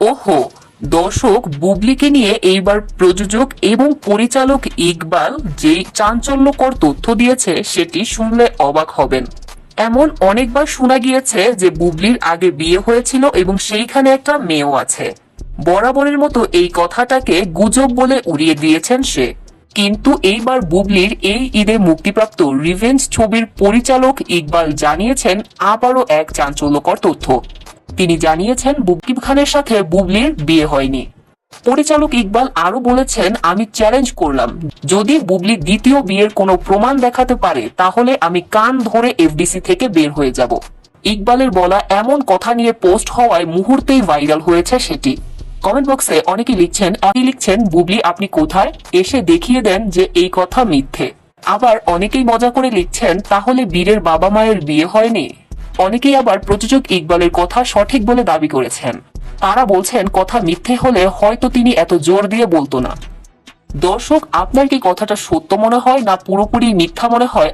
ওহো, দর্শক বুবলিকে নিয়ে এইবার প্রযোজক এবং পরিচালক ইকবাল যেই চাঞ্চল্যকর তথ্য দিয়েছে সেটি শুনলে অবাক হবেন। এমন অনেকবার শোনা গিয়েছে যে বুবলির আগে বিয়ে হয়েছিল এবং সেইখানে একটা মেয়েও আছে। বরাবরের মতো এই কথাটাকে গুজব বলে উড়িয়ে দিয়েছেন সে। কিন্তু এইবার বুবলির এই ঈদে মুক্তিপ্রাপ্ত রিভেঞ্জ ছবির পরিচালক ইকবাল জানিয়েছেন আবারও এক চাঞ্চল্যকর তথ্য। তিনি জানিয়েছেন বুবলি খানের সাথে বুবলির বিয়ে হয়নি। পরিচালক ইকবাল আরো বলেছেন, আমি চ্যালেঞ্জ করলাম, যদি বুবলি দ্বিতীয় বিয়ের কোনো প্রমাণ দেখাতে পারে তাহলে আমি কান ধরে এফডিসি থেকে বের হয়ে যাব। ইকবালের বলা এমন কথা নিয়ে পোস্ট হওয়ায় মুহূর্তেই ভাইরাল হয়েছে সেটি। কমেন্ট বক্সে অনেকে লিখছেন বুবলি আপনি কোথায়, এসে দেখিয়ে দেন যে এই কথা মিথ্যে। আবার অনেকেই মজা করে লিখছেন তাহলে বীরের বাবা মায়ের বিয়ে হয়নি। অনেকেই আবার প্রযোজক ইকবালের কথা সঠিক বলে দাবি করেছেন। তারা বলছেন কথা মিথ্যে হলে হয়তো তিনি এত জোর দিয়ে বলতো না। দর্শক, আপনার কি কথাটা সত্য মনে হয় না পুরোপুরি মিথ্যা মনে হয়?